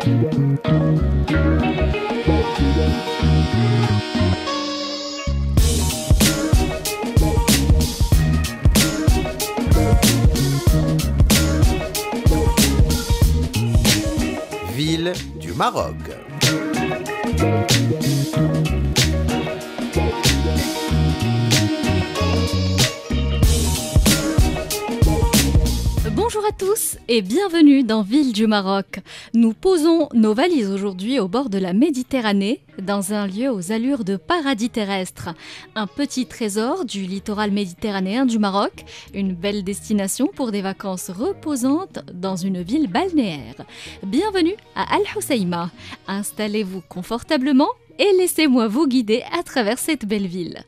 Ville du Maroc. Bonjour à tous et bienvenue dans Ville du Maroc. Nous posons nos valises aujourd'hui au bord de la Méditerranée, dans un lieu aux allures de paradis terrestre. Un petit trésor du littoral méditerranéen du Maroc, une belle destination pour des vacances reposantes dans une ville balnéaire. Bienvenue à Al Hoceima. Installez-vous confortablement et laissez-moi vous guider à travers cette belle ville.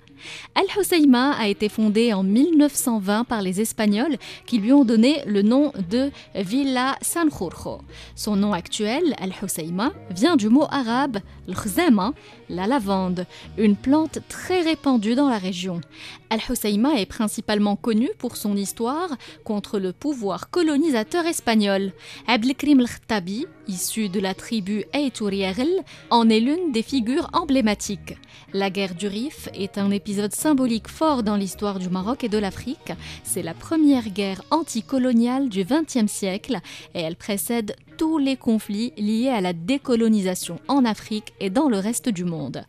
Al Hoceima a été fondée en 1920 par les Espagnols qui lui ont donné le nom de Villa Sanjurjo. Son nom actuel, Al Hoceima, vient du mot arabe l'khzama, la lavande, une plante très répandue dans la région. Al Hoceima est principalement connu pour son histoire contre le pouvoir colonisateur espagnol. Abdelkrim el-Khattabi, issu de la tribu Aytouriaghl, en est l'une des figures emblématiques. La guerre du Rif est un épisode symbolique fort dans l'histoire du Maroc et de l'Afrique. C'est la première guerre anticoloniale du XXe siècle et elle précède tous les conflits liés à la décolonisation en Afrique et dans le reste du monde.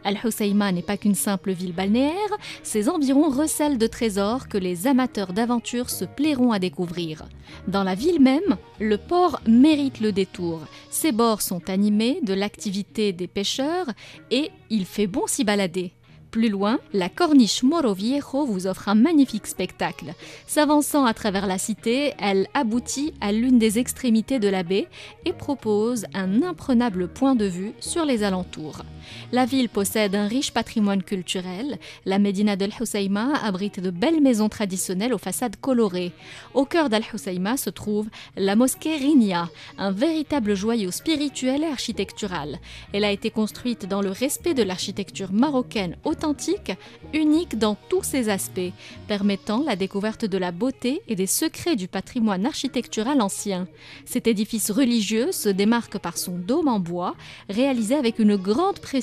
Al Hoceima n'est pas qu'une simple ville balnéaire, ses environs recèlent de trésors que les amateurs d'aventure se plairont à découvrir. Dans la ville même, le port mérite le détour. Ses bords sont animés de l'activité des pêcheurs et il fait bon s'y balader. Plus loin, la corniche Moro Viejo vous offre un magnifique spectacle. S'avançant à travers la cité, elle aboutit à l'une des extrémités de la baie et propose un imprenable point de vue sur les alentours. La ville possède un riche patrimoine culturel. La Médina d'Al Hoceima abrite de belles maisons traditionnelles aux façades colorées. Au cœur d'Al Hoceima se trouve la mosquée Rinia, un véritable joyau spirituel et architectural. Elle a été construite dans le respect de l'architecture marocaine authentique, unique dans tous ses aspects, permettant la découverte de la beauté et des secrets du patrimoine architectural ancien. Cet édifice religieux se démarque par son dôme en bois, réalisé avec une grande précision,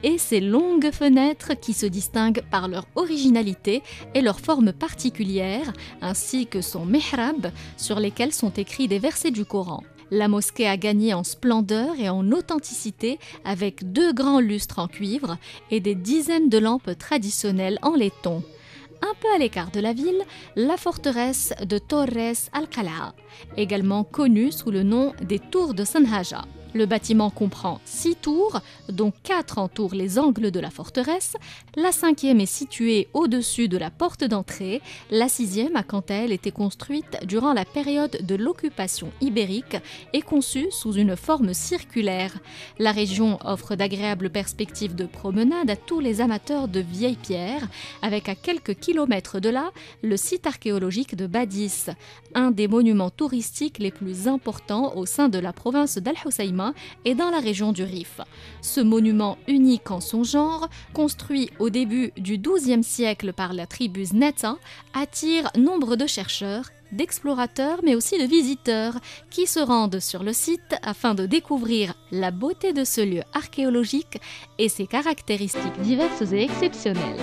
et ses longues fenêtres qui se distinguent par leur originalité et leur forme particulière, ainsi que son mihrab sur lesquels sont écrits des versets du Coran. La mosquée a gagné en splendeur et en authenticité avec 2 grands lustres en cuivre et des dizaines de lampes traditionnelles en laiton. Un peu à l'écart de la ville, la forteresse de Torres Al-Qal'a, également connue sous le nom des tours de Sanhaja. Le bâtiment comprend 6 tours, dont 4 entourent les angles de la forteresse. La 5e est située au-dessus de la porte d'entrée. La 6e a quant à elle été construite durant la période de l'occupation ibérique et conçue sous une forme circulaire. La région offre d'agréables perspectives de promenade à tous les amateurs de vieilles pierres, avec à quelques kilomètres de là le site archéologique de Badis, un des monuments touristiques les plus importants au sein de la province d'Al Hoceima et dans la région du Rif. Ce monument unique en son genre, construit au début du XIIe siècle par la tribu Zneta, attire nombre de chercheurs, d'explorateurs mais aussi de visiteurs qui se rendent sur le site afin de découvrir la beauté de ce lieu archéologique et ses caractéristiques diverses et exceptionnelles.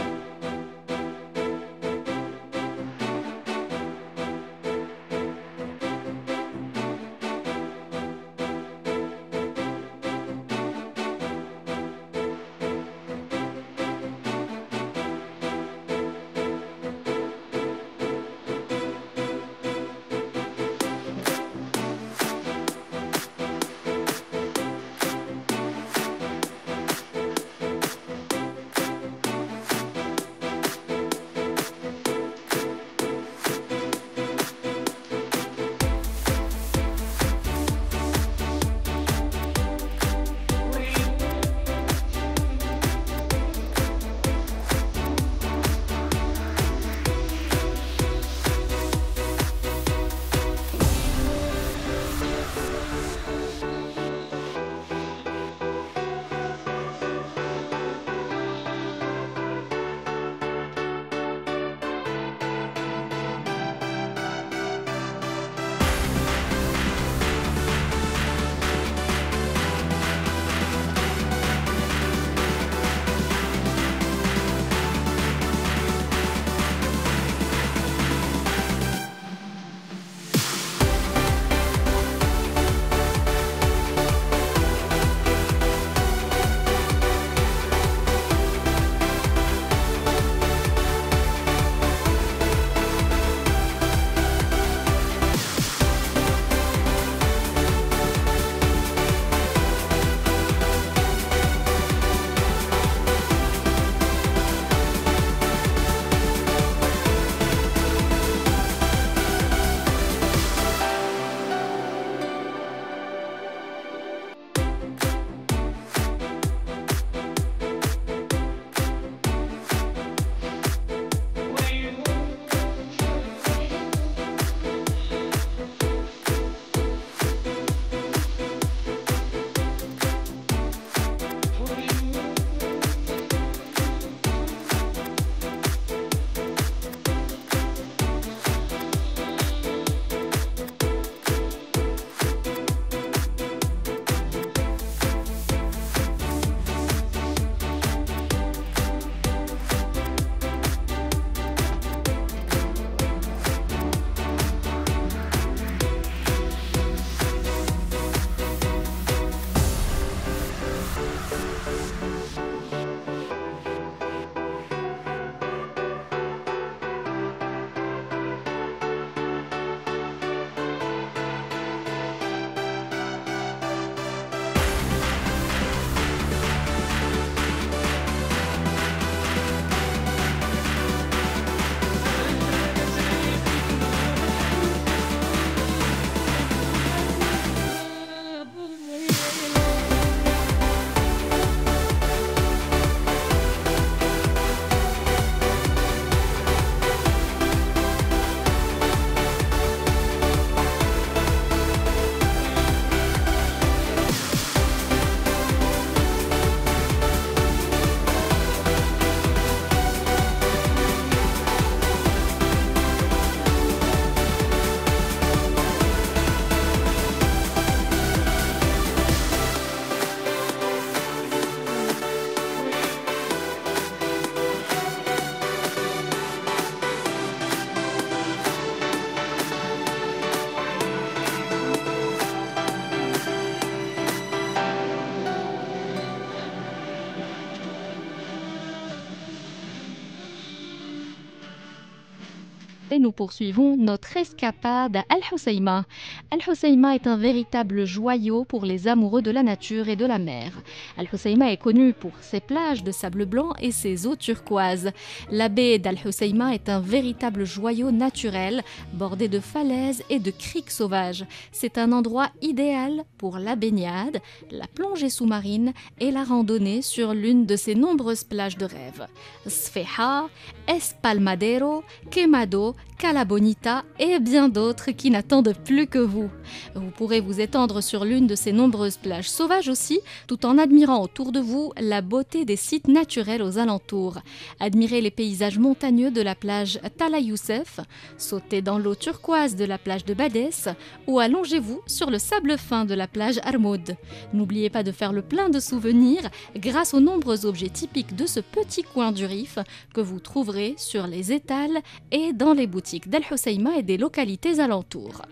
et nous poursuivons notre escapade à Al Hoceima. Al Hoceima est un véritable joyau pour les amoureux de la nature et de la mer. Al Hoceima est connu pour ses plages de sable blanc et ses eaux turquoises. La baie d'Al Hoceima est un véritable joyau naturel, bordé de falaises et de criques sauvages. C'est un endroit idéal pour la baignade, la plongée sous-marine et la randonnée sur l'une de ses nombreuses plages de rêve. Sfeha, Espalmadero, Quemado, Cala Bonita et bien d'autres qui n'attendent plus que vous. Vous pourrez vous étendre sur l'une de ces nombreuses plages sauvages aussi, tout en admirant autour de vous la beauté des sites naturels aux alentours. Admirez les paysages montagneux de la plage Tala Youssef, sautez dans l'eau turquoise de la plage de Badès ou allongez-vous sur le sable fin de la plage Armoud. N'oubliez pas de faire le plein de souvenirs grâce aux nombreux objets typiques de ce petit coin du Rif que vous trouverez sur les étals et dans les boutiques d'Al Hoceima et des localités alentours.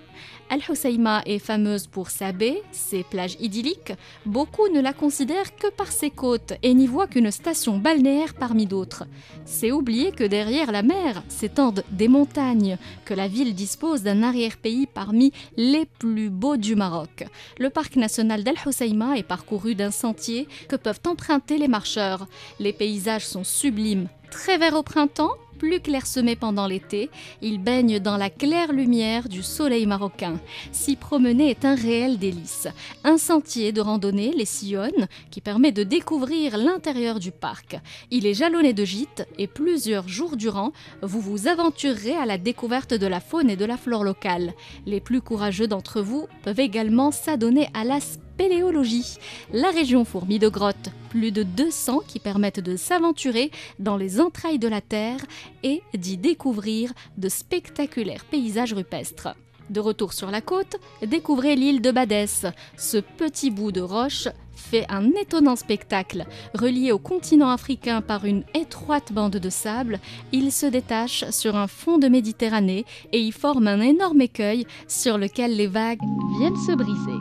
Al Hoceima est fameuse pour sa baie, ses plages idylliques. Beaucoup ne la considèrent que par ses côtes et n'y voient qu'une station balnéaire parmi d'autres. C'est oublier que derrière la mer s'étendent des montagnes, que la ville dispose d'un arrière-pays parmi les plus beaux du Maroc. Le parc national d'Al Hoceima est parcouru d'un sentier que peuvent emprunter les marcheurs. Les paysages sont sublimes, très verts au printemps, plus clairsemés pendant l'été, ils baignent dans la claire lumière du soleil marocain. S'y promener est un réel délice. Un sentier de randonnée les sillonne qui permet de découvrir l'intérieur du parc. Il est jalonné de gîtes et plusieurs jours durant, vous vous aventurerez à la découverte de la faune et de la flore locale. Les plus courageux d'entre vous peuvent également s'adonner à la spéléologie. La région fourmille de grottes, plus de 200 qui permettent de s'aventurer dans les entrailles de la terre et d'y découvrir de spectaculaires paysages rupestres. De retour sur la côte, découvrez l'île de Badès. Ce petit bout de roche fait un étonnant spectacle. Relié au continent africain par une étroite bande de sable, il se détache sur un fond de Méditerranée et y forme un énorme écueil sur lequel les vagues viennent se briser.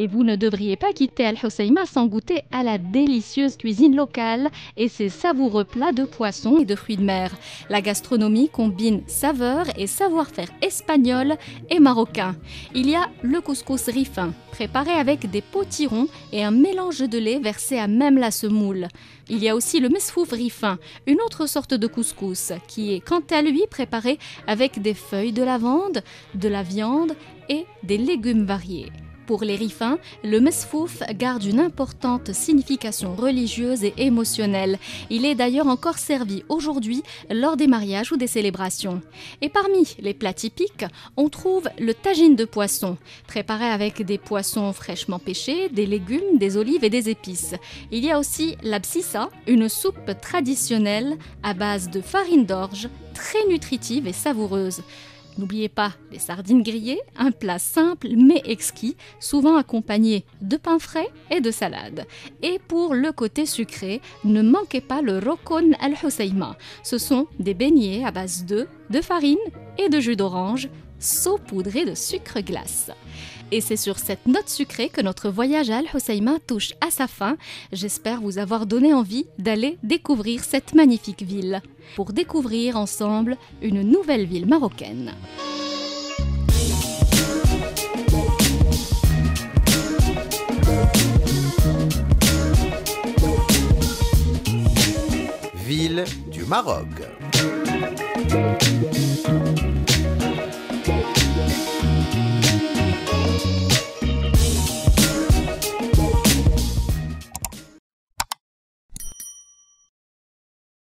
Et vous ne devriez pas quitter Al Hoceima sans goûter à la délicieuse cuisine locale et ses savoureux plats de poissons et de fruits de mer. La gastronomie combine saveur et savoir-faire espagnol et marocain. Il y a le couscous rifin, préparé avec des potirons et un mélange de lait versé à même la semoule. Il y a aussi le mesfouf rifin, une autre sorte de couscous qui est quant à lui préparé avec des feuilles de lavande, de la viande et des légumes variés. Pour les rifins, le mesfouf garde une importante signification religieuse et émotionnelle. Il est d'ailleurs encore servi aujourd'hui lors des mariages ou des célébrations. Et parmi les plats typiques, on trouve le tagine de poisson, préparé avec des poissons fraîchement pêchés, des légumes, des olives et des épices. Il y a aussi la bsissa, une soupe traditionnelle à base de farine d'orge, très nutritive et savoureuse. N'oubliez pas les sardines grillées, un plat simple mais exquis, souvent accompagné de pain frais et de salade. Et pour le côté sucré, ne manquez pas le rokon al Hoceima. Ce sont des beignets à base d'œufs, de farine et de jus d'orange, saupoudrés de sucre glace. Et c'est sur cette note sucrée que notre voyage à Al Hoceima touche à sa fin. J'espère vous avoir donné envie d'aller découvrir cette magnifique ville. Pour découvrir ensemble une nouvelle ville marocaine. Ville du Maroc.